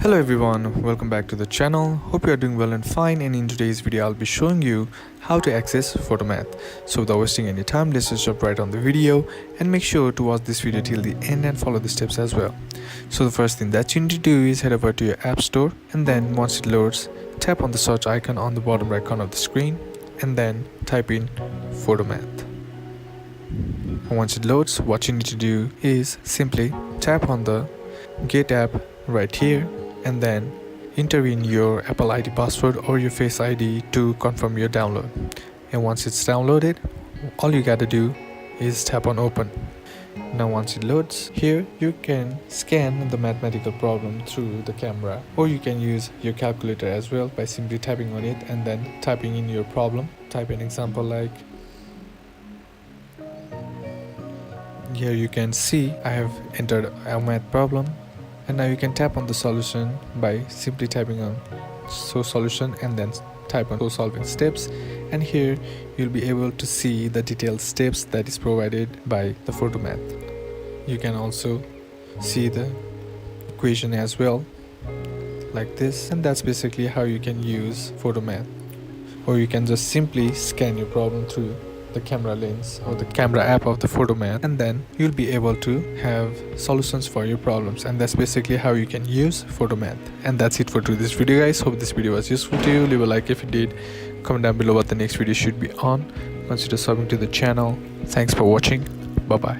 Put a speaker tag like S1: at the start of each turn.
S1: Hello everyone, welcome back to the channel. Hope you are doing well and fine, and in today's video I'll be showing you how to access PhotoMath. So without wasting any time, let's just jump right on the video and make sure to watch this video till the end and follow the steps as well. So the first thing that you need to do is head over to your app store, and then once it loads, tap on the search icon on the bottom right corner of the screen and then type in PhotoMath. And once it loads, what you need to do is simply tap on the Get app right here and then enter in your Apple ID password or your Face ID to confirm your download. And once it's downloaded, all you gotta do is tap on open. Now once it loads, here you can scan the mathematical problem through the camera, or you can use your calculator as well by simply tapping on it and then typing in your problem. Type an example like, here you can see I have entered a math problem, and now you can tap on the solution by simply typing on solution and then type on solving steps, and here you'll be able to see the detailed steps that is provided by the PhotoMath. You can also see the equation as well like this, and that's basically how you can use PhotoMath. Or you can just simply scan your problem through the camera lens or the camera app of the PhotoMath, and then you'll be able to have solutions for your problems. And that's basically how you can use PhotoMath. And that's it for today's video, guys. Hope this video was useful to you. Leave a like if it did, comment down below what the next video should be on. Consider subbing to the channel. Thanks for watching. Bye bye.